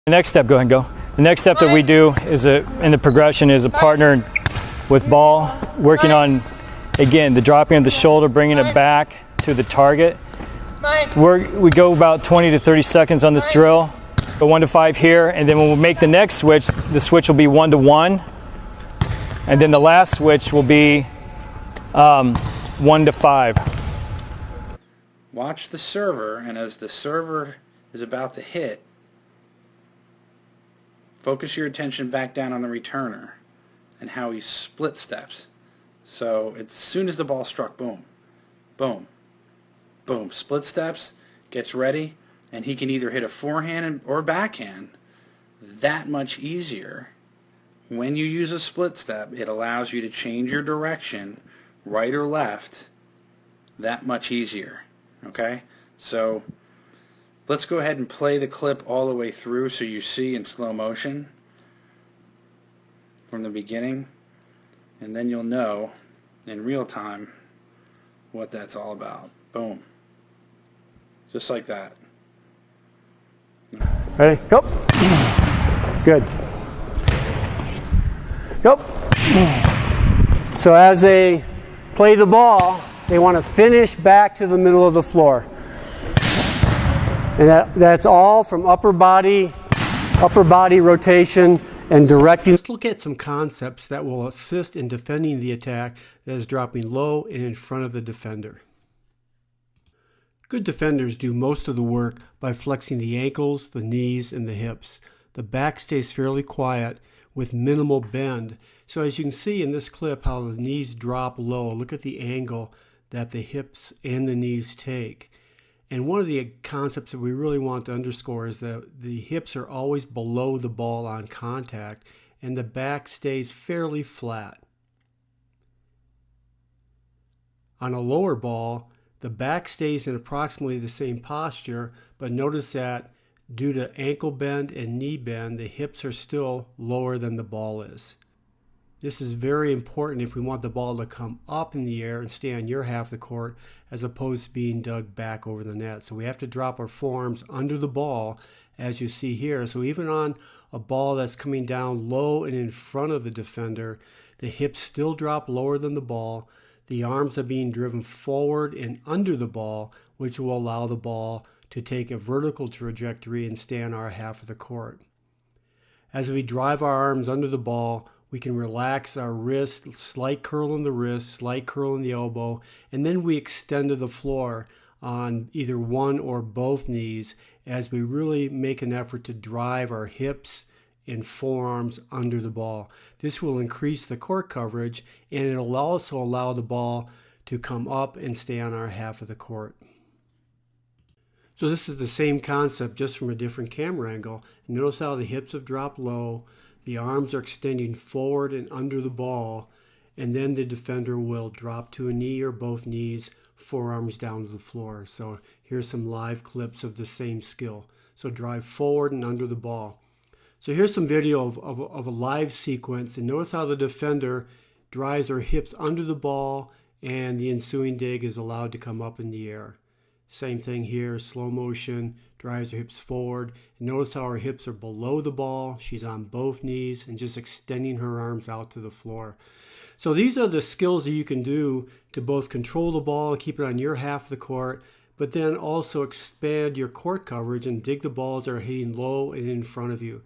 The next step, go ahead and go. The next step that we do is in the progression is a partner with ball, working on, again, the dropping of the shoulder, bringing it back to the target. We go about 20 to 30 seconds on this drill. Go 1 to 5 here, and then when we make the next switch, the switch will be 1 to 1. And then the last switch will be 1 to 5. Watch the server, and as the server is about to hit, focus your attention back down on the returner and how he split steps. So as soon as the ball struck, boom, boom, boom, split steps, gets ready, and he can either hit a forehand or backhand that much easier. When you use a split step, it allows you to change your direction, right or left, that much easier. Okay? So let's go ahead and play the clip all the way through so you see in slow motion from the beginning, and then you'll know in real time what that's all about. Boom. Just like that. Ready? Go. Good. Go. So as they play the ball, they want to finish back to the middle of the floor. And that's all from upper body rotation and directing. Let's look at some concepts that will assist in defending the attack that is dropping low and in front of the defender. Good defenders do most of the work by flexing the ankles, the knees, and the hips. The back stays fairly quiet with minimal bend. So as you can see in this clip how the knees drop low, look at the angle that the hips and the knees take. And one of the concepts that we really want to underscore is that the hips are always below the ball on contact and the back stays fairly flat. On a lower ball, the back stays in approximately the same posture, but notice that due to ankle bend and knee bend, the hips are still lower than the ball is. This is very important if we want the ball to come up in the air and stay on your half of the court as opposed to being dug back over the net. So we have to drop our forearms under the ball as you see here. So even on a ball that's coming down low and in front of the defender, the hips still drop lower than the ball. The arms are being driven forward and under the ball, which will allow the ball to take a vertical trajectory and stay on our half of the court. As we drive our arms under the ball, we can relax our wrist, slight curl in the wrist, slight curl in the elbow, and then we extend to the floor on either one or both knees as we really make an effort to drive our hips and forearms under the ball. This will increase the court coverage, and it'll also allow the ball to come up and stay on our half of the court. So this is the same concept just from a different camera angle. Notice how the hips have dropped low, the arms are extending forward and under the ball, and then the defender will drop to a knee or both knees, forearms down to the floor. So here's some live clips of the same skill. So drive forward and under the ball. So here's some video of a live sequence, and notice how the defender drives her hips under the ball and the ensuing dig is allowed to come up in the air. Same thing here, slow motion, drives her hips forward. And notice how her hips are below the ball. She's on both knees and just extending her arms out to the floor. So these are the skills that you can do to both control the ball and keep it on your half of the court, but then also expand your court coverage and dig the balls that are hitting low and in front of you.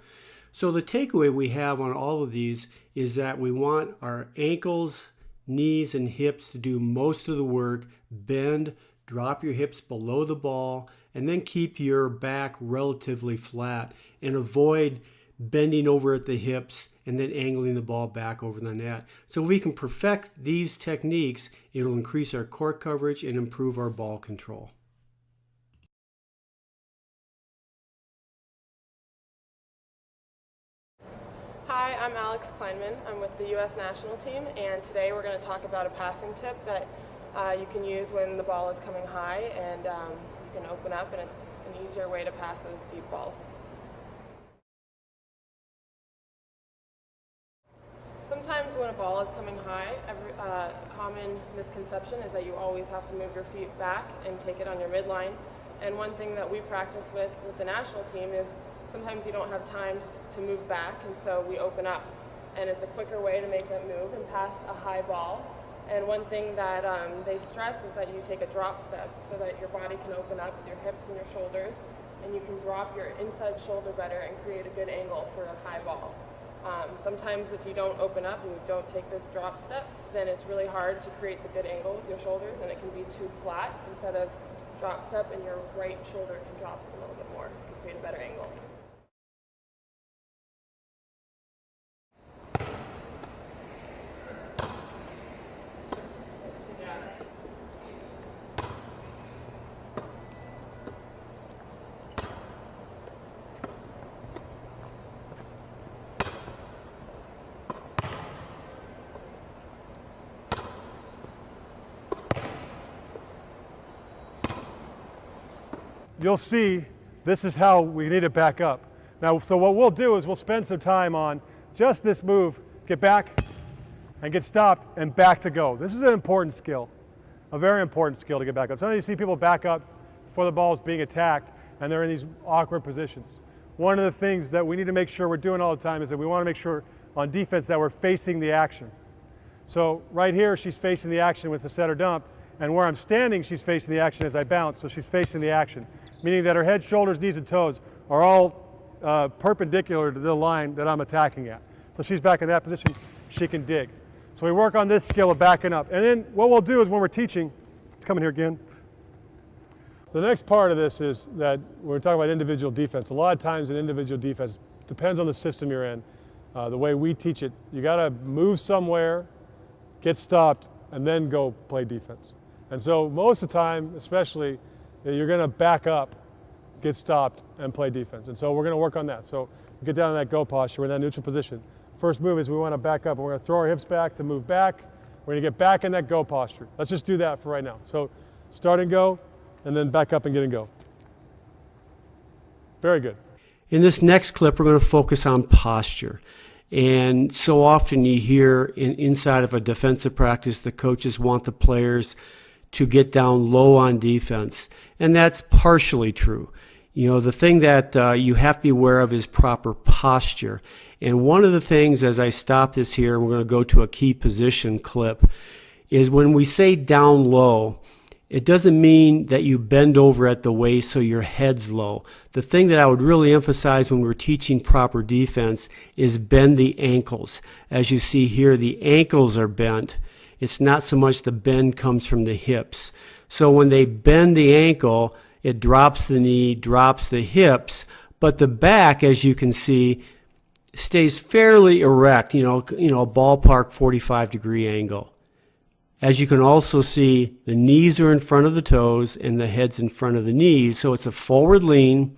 So the takeaway we have on all of these is that we want our ankles, knees, and hips to do most of the work. Bend, drop your hips below the ball, and then keep your back relatively flat and avoid bending over at the hips and then angling the ball back over the net. So if we can perfect these techniques, it'll increase our court coverage and improve our ball control. Hi, I'm Alex Kleinman. I'm with the U.S. national team, and today we're going to talk about a passing tip that you can use when the ball is coming high, and you can open up, and it's an easier way to pass those deep balls. Sometimes when a ball is coming high, a common misconception is that you always have to move your feet back and take it on your midline. And one thing that we practice with the national team is sometimes you don't have time to move back, and so we open up. And it's a quicker way to make them move and pass a high ball. And one thing that they stress is that you take a drop step so that your body can open up with your hips and your shoulders, and you can drop your inside shoulder better and create a good angle for a high ball. Sometimes if you don't open up and you don't take this drop step, then it's really hard to create the good angle with your shoulders, and it can be too flat. Instead of drop step, and your right shoulder can drop a little bit more and create a better angle. You'll see this is how we need to back up. Now, so what we'll do is we'll spend some time on just this move, get back and get stopped and back to go. This is an important skill, a very important skill to get back up. Sometimes you see people back up before the ball is being attacked and they're in these awkward positions. One of the things that we need to make sure we're doing all the time is that we want to make sure on defense that we're facing the action. So right here, she's facing the action with the setter dump, and where I'm standing, she's facing the action as I bounce, so she's facing the action, meaning that her head, shoulders, knees, and toes are all perpendicular to the line that I'm attacking at. So she's back in that position, she can dig. So we work on this skill of backing up. And then what we'll do is when we're teaching, let's come in here again. The next part of this is that we're talking about individual defense. A lot of times in individual defense, depends on the system you're in. The way we teach it, you gotta move somewhere, get stopped, and then go play defense. And so most of the time, especially, you're going to back up, get stopped, and play defense. And so we're going to work on that. So get down in that go posture, we're in that neutral position. First move is we want to back up, and we're going to throw our hips back to move back. We're going to get back in that go posture. Let's just do that for right now. So start and go, and then back up and get and go. Very good. In this next clip, we're going to focus on posture. And so often you hear inside of a defensive practice, the coaches want the players to get down low on defense. And that's partially true. You know, the thing that you have to be aware of is proper posture. And one of the things, as I stop this here, and we're going to go to a key position clip, is when we say down low, it doesn't mean that you bend over at the waist so your head's low. The thing that I would really emphasize when we're teaching proper defense is bend the ankles. As you see here, the ankles are bent. It's not so much the bend comes from the hips. So when they bend the ankle, it drops the knee, drops the hips, but the back, as you can see, stays fairly erect, you know, a ballpark 45-degree angle. As you can also see, the knees are in front of the toes and the head's in front of the knees, so it's a forward lean.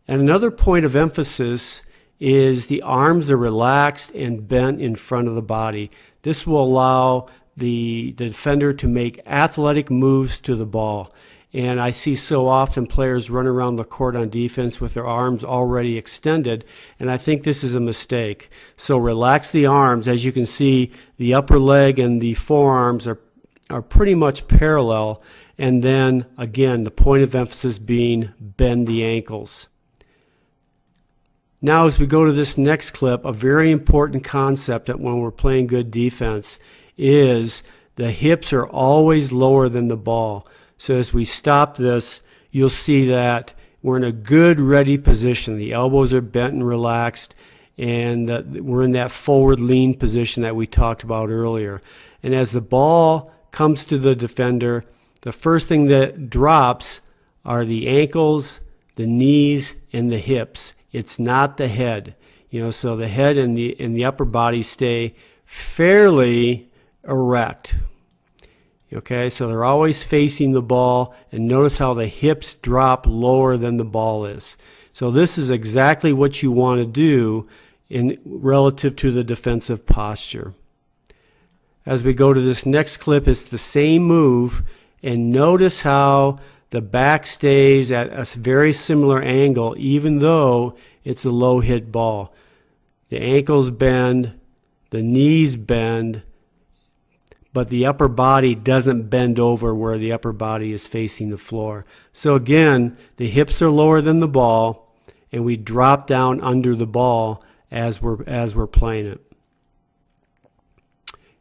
And another point of emphasis is the arms are relaxed and bent in front of the body. This will allow the defender to make athletic moves to the ball. And I see so often players run around the court on defense with their arms already extended, and I think this is a mistake. So relax the arms. As you can see, the upper leg and the forearms are pretty much parallel, and then again the point of emphasis being bend the ankles. Now as we go to this next clip, a very important concept that when we're playing good defense is the hips are always lower than the ball. So as we stop this, you'll see that we're in a good ready position. The elbows are bent and relaxed, and we're in that forward lean position that we talked about earlier. And as the ball comes to the defender, the first thing that drops are the ankles, the knees, and the hips. It's not the head. You know, so the head and the upper body stay fairly erect. Okay, so they're always facing the ball, and notice how the hips drop lower than the ball is. So this is exactly what you want to do in relative to the defensive posture. As we go to this next clip, it's the same move, and notice how the back stays at a very similar angle even though it's a low hit ball. The ankles bend, the knees bend, but the upper body doesn't bend over where the upper body is facing the floor. So again, the hips are lower than the ball, and we drop down under the ball as we're playing it.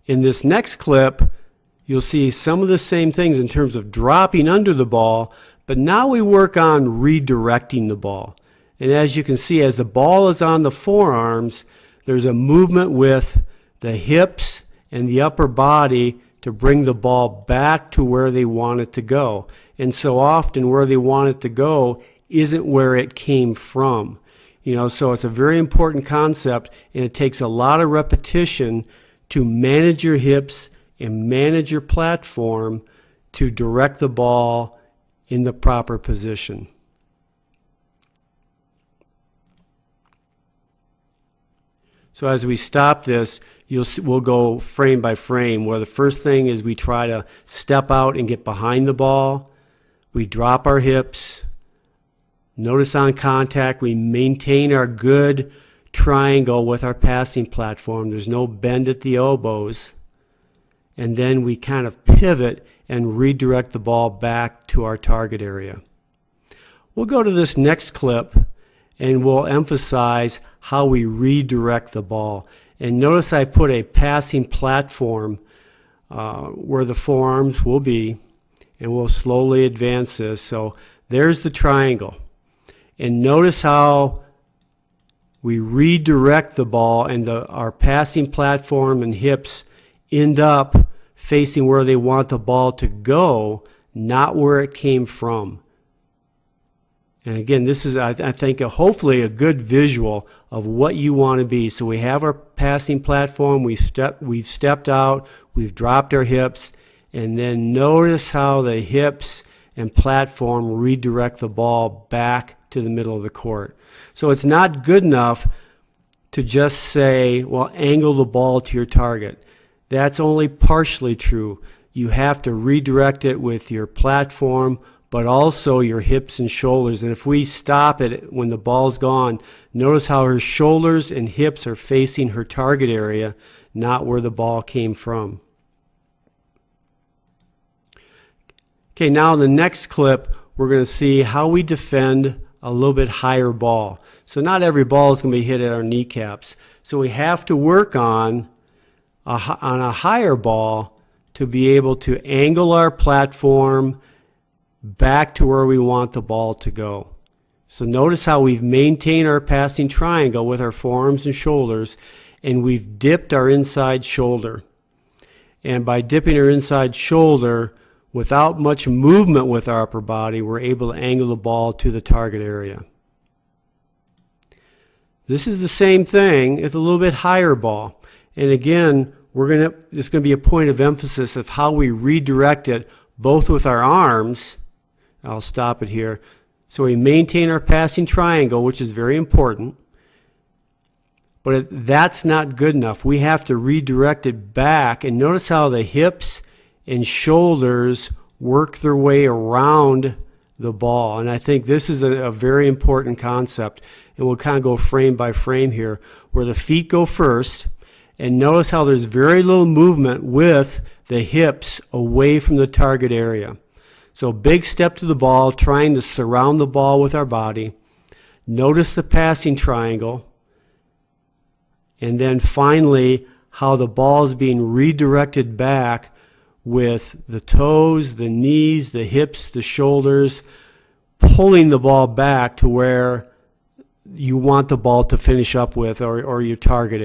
In this next clip, you'll see some of the same things in terms of dropping under the ball, but now we work on redirecting the ball. And as you can see, as the ball is on the forearms, there's a movement with the hips and the upper body to bring the ball back to where they want it to go. And so often where they want it to go isn't where it came from. So it's a very important concept, and it takes a lot of repetition to manage your hips and manage your platform to direct the ball in the proper position. So as we stop this, we'll go frame by frame, where the first thing is we try to step out and get behind the ball. We drop our hips. Notice on contact, we maintain our good triangle with our passing platform. There's no bend at the elbows. And then we kind of pivot and redirect the ball back to our target area. We'll go to this next clip and we'll emphasize how we redirect the ball. And notice I put a passing platform where the forearms will be, and we'll slowly advance this. So there's the triangle. And notice how we redirect the ball, and our passing platform and hips end up facing where they want the ball to go, not where it came from. And again, this is, I think, hopefully a good visual of what you want to be. So we have our passing platform, we've stepped out, we've dropped our hips, and then notice how the hips and platform redirect the ball back to the middle of the court. So it's not good enough to just say, well, angle the ball to your target. That's only partially true. You have to redirect it with your platform, but also your hips and shoulders. And if we stop it when the ball's gone, notice how her shoulders and hips are facing her target area, not where the ball came from. Okay, now in the next clip, we're going to see how we defend a little bit higher ball. So not every ball is going to be hit at our kneecaps. So we have to work on a higher ball to be able to angle our platform back to where we want the ball to go. So notice how we've maintained our passing triangle with our forearms and shoulders, and we've dipped our inside shoulder. And by dipping our inside shoulder, without much movement with our upper body, we're able to angle the ball to the target area. This is the same thing with a little bit higher ball. And again, it's going to be a point of emphasis of how we redirect it, both with our arms. I'll stop it here. So we maintain our passing triangle, which is very important. But that's not good enough. We have to redirect it back. And notice how the hips and shoulders work their way around the ball. And I think this is a very important concept. And we'll kind of go frame by frame here, where the feet go first. And notice how there's very little movement with the hips away from the target area. So big step to the ball, trying to surround the ball with our body. Notice the passing triangle. And then finally, how the ball is being redirected back with the toes, the knees, the hips, the shoulders, pulling the ball back to where you want the ball to finish up with, or your target